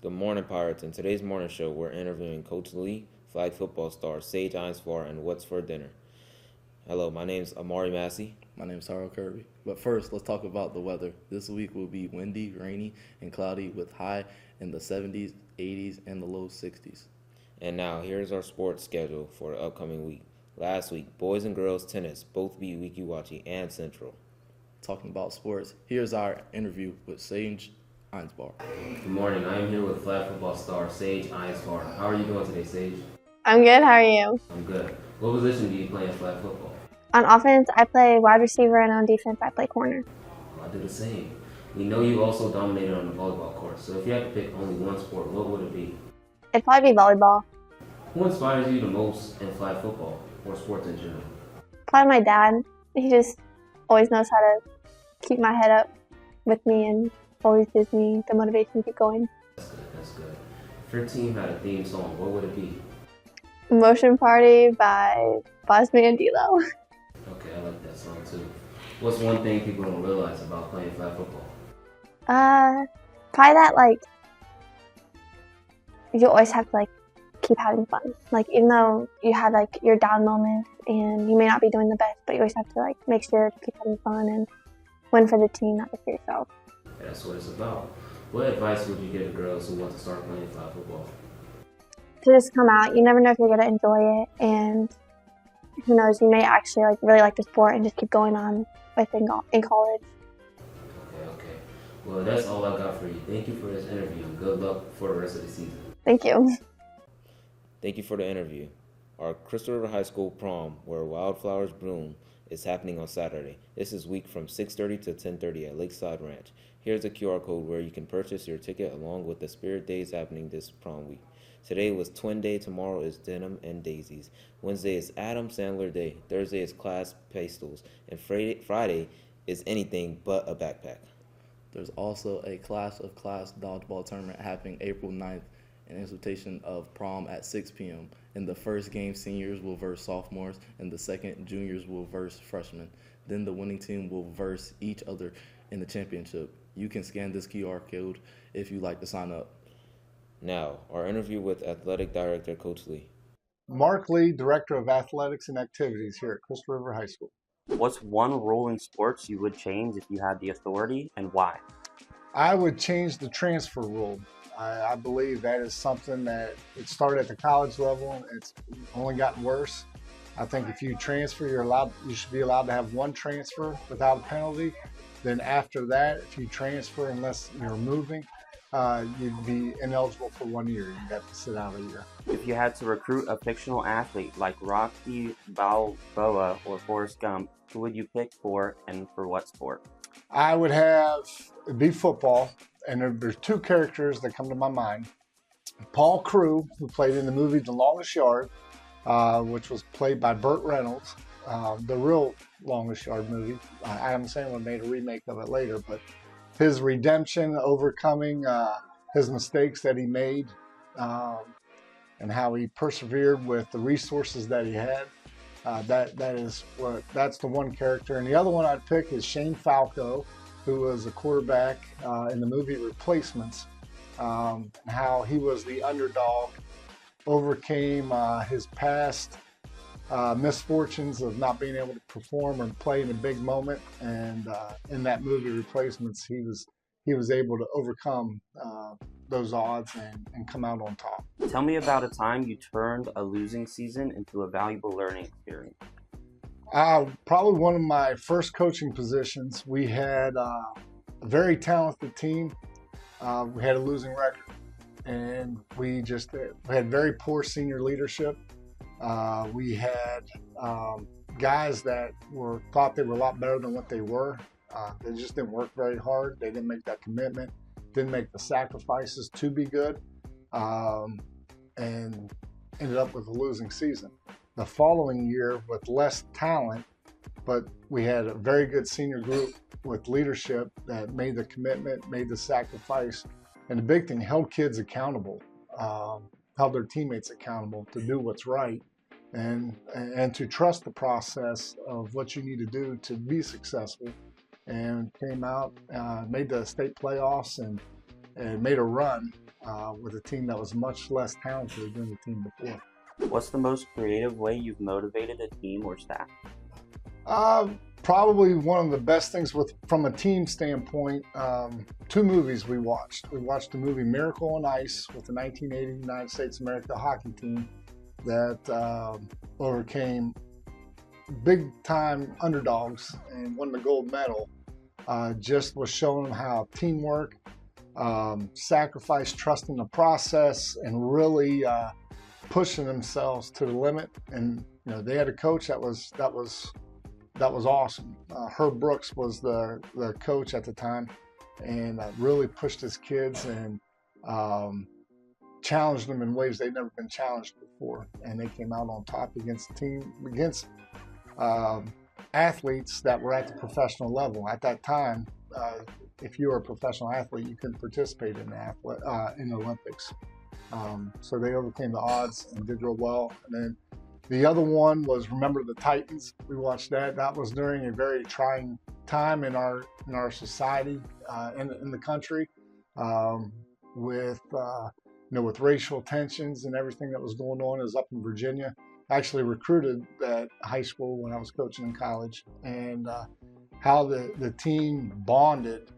Good morning, Pirates. In today's morning show, we're interviewing Coach Lee, flag football star Sage Einsfar, and What's for Dinner. Hello, my name's Amari Massey. My name is Harold Kirby. But first, let's talk about the weather. This week will be windy, rainy, and cloudy with high in the 70s, 80s, and the low 60s. And now, here's our sports schedule for the upcoming week. Last week, boys and girls tennis both beat Wikiwachi and Central. Talking about sports, here's our interview with Sage Einsfar. Good morning. I am here with flag football star Sage Einsfar. How are you doing today, Sage? I'm good. How are you? I'm good. What position do you play in flag football? On offense, I play wide receiver, and on defense, I play corner. I do the same. We know you also dominated on the volleyball court, so if you had to pick only one sport, what would it be? It'd probably be volleyball. Who inspires you the most in flag football or sports in general? Probably my dad. He just always knows how to keep my head up with me and always gives me the motivation to keep going. That's good. That's good. If your team had a theme song, what would it be? Motion Party by Bosman and D-Lo. Okay, I like that song too. What's one thing people don't realize about playing flag football? Probably that, you always have to, keep having fun. Even though you have, your down moments and you may not be doing the best, but you always have to, make sure to keep having fun and win for the team, not just for yourself. Yeah, that's what it's about. What advice would you give to girls who want to start playing flag football? To just come out. You never know if you're going to enjoy it, and who knows, you may actually really like the sport and just keep going on in college. Okay. Well, that's all I got for you. Thank you for this interview, and good luck for the rest of the season. Thank you. Thank you for the interview. Our Crystal River High School prom, where wildflowers bloom, is happening on Saturday. This is week from 6:30 to 10:30 at Lakeside Ranch. Here's a QR code where you can purchase your ticket along with the Spirit Days happening this prom week. Today was Twin Day, tomorrow is Denim and Daisies. Wednesday is Adam Sandler Day, Thursday is Class Pastels, and Friday is anything but a backpack. There's also a class of class dodgeball tournament happening April 9th in anticipation of prom at 6 p.m. In the first game, seniors will verse sophomores, and the second, juniors will verse freshmen. Then the winning team will verse each other in the championship. You can scan this QR code if you'd like to sign up. Now, our interview with Athletic Director Coach Lee. Mark Lee, Director of Athletics and Activities here at Crystal River High School. What's one rule in sports you would change if you had the authority, and why? I would change the transfer rule. I believe that is something that it started at the college level and it's only gotten worse. I think if you transfer, you should be allowed to have one transfer without a penalty. Then after that, if you transfer unless you're moving, you'd be ineligible for 1 year. You'd have to sit out a year. If you had to recruit a fictional athlete like Rocky Balboa or Forrest Gump, who would you pick for and for what sport? I would it'd be football, and there's two characters that come to my mind. Paul Crewe, who played in the movie The Longest Yard, which was played by Burt Reynolds, the real Longest Yard movie. Adam Sandler made a remake of it later, but his redemption, overcoming his mistakes that he made, and how he persevered with the resources that he had. That's the one character. And the other one I'd pick is Shane Falco, who was a quarterback in the movie Replacements, and how he was the underdog, overcame his past misfortunes of not being able to perform or play in a big moment, and in that movie Replacements, he was able to overcome those odds and come out on top. Tell me about a time you turned a losing season into a valuable learning experience. Probably one of my first coaching positions. We had a very talented team. We had a losing record, and we had very poor senior leadership. We had guys that thought they were a lot better than what they were. They just didn't work very hard. They didn't make that commitment, didn't make the sacrifices to be good, and ended up with a losing season. The following year, with less talent, but we had a very good senior group with leadership that made the commitment, made the sacrifice, and the big thing, held kids accountable, held their teammates accountable to do what's right, and to trust the process of what you need to do to be successful. And came out, made the state playoffs, and and made a run with a team that was much less talented than the team before. What's the most creative way you've motivated a team or staff? Probably one of the best things from a team standpoint, two movies we watched. We watched the movie Miracle on Ice with the 1980 United States of America hockey team that overcame big-time underdogs and won the gold medal. Just was showing them how teamwork, sacrifice, trusting the process, and really pushing themselves to the limit. And they had a coach that was awesome. Herb Brooks was the coach at the time, and really pushed his kids and challenged them in ways they'd never been challenged before. And they came out on top against athletes that were at the professional level. At that time, if you were a professional athlete, you couldn't participate in the Olympics. So they overcame the odds and did real well. And then the other one was Remember the Titans. We watched that. That was during a very trying time in our society, in the country, with racial tensions and everything that was going on. It was up in Virginia. I actually recruited at high school when I was coaching in college, and how the team bonded,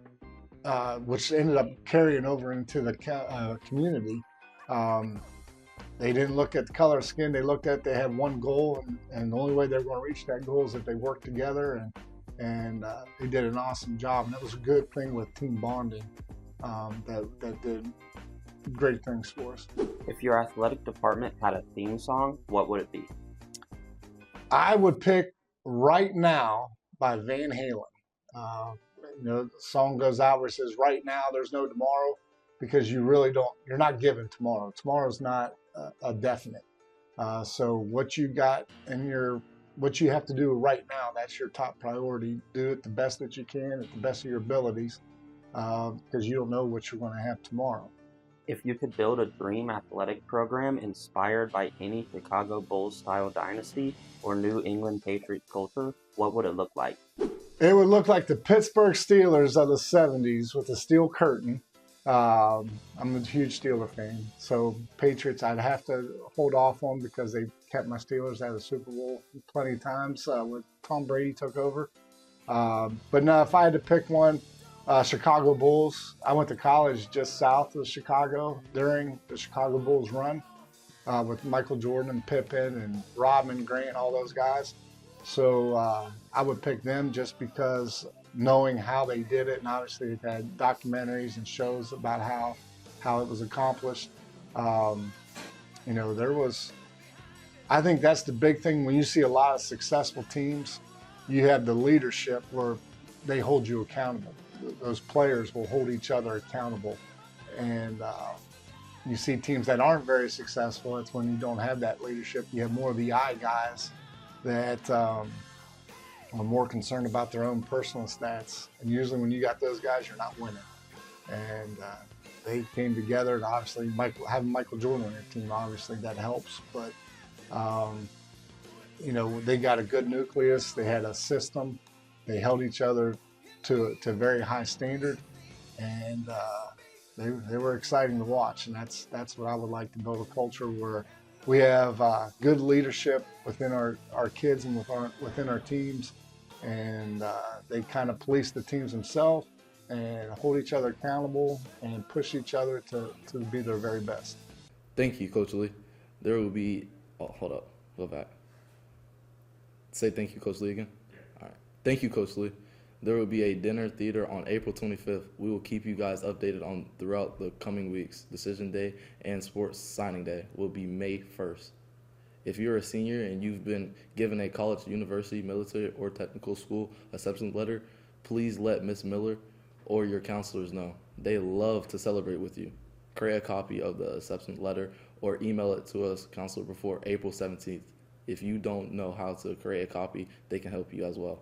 which ended up carrying over into the community. They didn't look at the color of skin. They looked at they had one goal, and the only way they were going to reach that goal is if they worked together, and they did an awesome job. And that was a good thing with team bonding that did great things for us. If your athletic department had a theme song, what would it be? I would pick Right Now by Van Halen. The song goes out where it says, right now, there's no tomorrow, because you're not given tomorrow. Tomorrow's not a definite. So what you got what you have to do right now, that's your top priority. Do it the best that you can at the best of your abilities, because you don't know what you're going to have tomorrow. If you could build a dream athletic program inspired by any Chicago Bulls-style dynasty or New England Patriots culture, what would it look like? It would look like the Pittsburgh Steelers of the 70s with a steel curtain. I'm a huge Steeler fan, so Patriots I'd have to hold off on because they kept my Steelers at a Super Bowl plenty of times when Tom Brady took over. But no, if I had to pick one, Chicago Bulls. I went to college just south of Chicago during the Chicago Bulls run with Michael Jordan and Pippen and Rodman, Grant, all those guys. So I would pick them just because knowing how they did it, and obviously they've had documentaries and shows about how it was accomplished. I think that's the big thing when you see a lot of successful teams, you have the leadership where they hold you accountable. Those players will hold each other accountable. And you see teams that aren't very successful, that's when you don't have that leadership. You have more of the I guys that are more concerned about their own personal stats. And usually when you got those guys, you're not winning. And they came together, and obviously having Michael Jordan on your team, obviously that helps. But, they got a good nucleus. They had a system. They held each other to a very high standard, and they were exciting to watch. And that's what I would like to build, a culture where we have good leadership within our kids and within our teams, and they kind of police the teams themselves and hold each other accountable and push each other to be their very best. Thank you, Coach Lee. There will be hold up, go back. Say thank you, Coach Lee, again. All right. Thank you, Coach Lee. There will be a dinner theater on April 25th. We will keep you guys updated on throughout the coming weeks. Decision Day and Sports Signing Day will be May 1st. If you're a senior and you've been given a college, university, military, or technical school acceptance letter, please let Ms. Miller or your counselors know. They love to celebrate with you. Create a copy of the acceptance letter or email it to us, counselor, before April 17th. If you don't know how to create a copy, they can help you as well.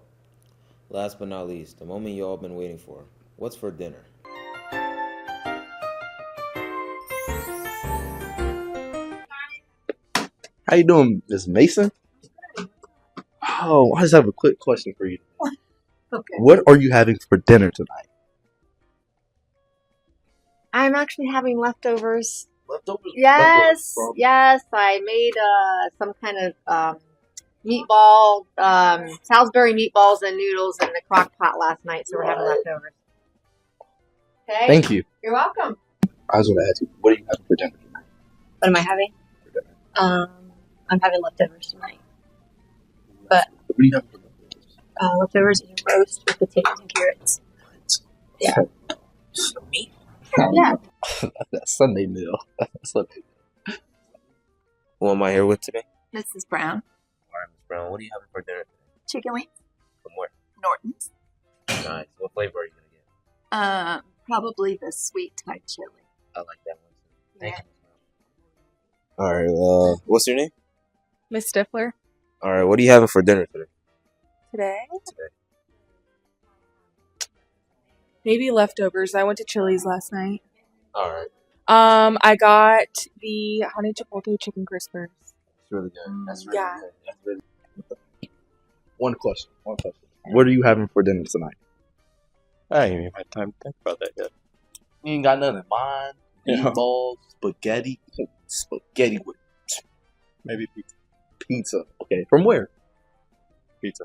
Last but not least, the moment you all been waiting for. What's for dinner? How you doing, Ms. Mason? Oh, I just have a quick question for you. Okay. What are you having for dinner tonight? I'm actually having leftovers. Leftovers? Yes, From yes. I made some kind of meatball, Salisbury meatballs and noodles in the crock pot last night, so we're having leftovers. Okay. Thank you. You're welcome. I was going to ask you, what are you having for dinner tonight? What am I having? I'm having leftovers tonight. But What are you having for leftovers? leftovers is a roast with potatoes and carrots. Yeah. So meat? Yeah. That's Sunday meal. Sunday. Who am I here with today? Mrs. Brown. All right, Ms. Brown. What are you having for dinner today? Chicken wings. From where? Norton's. Nice. What flavor are you gonna get? Probably the sweet Thai chili. I like that one too. Thank Yeah. you. All right. What's your name? Miss Stifler. All right. What are you having for dinner today? Today? Maybe leftovers. I went to Chili's last night. All right. I got the honey chipotle chicken crispers. That's really good. That's really Yeah. good. That's really good. One question. What are you having for dinner tonight? I ain't even had time to think about that yet. You ain't got nothing in mind? Yeah. Meatballs, spaghetti with Maybe pizza. pizza. Okay, from where? Pizza.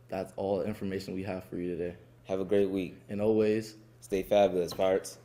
That's all the information we have for you today. Have a great week. And always, Stay fabulous, Pirates.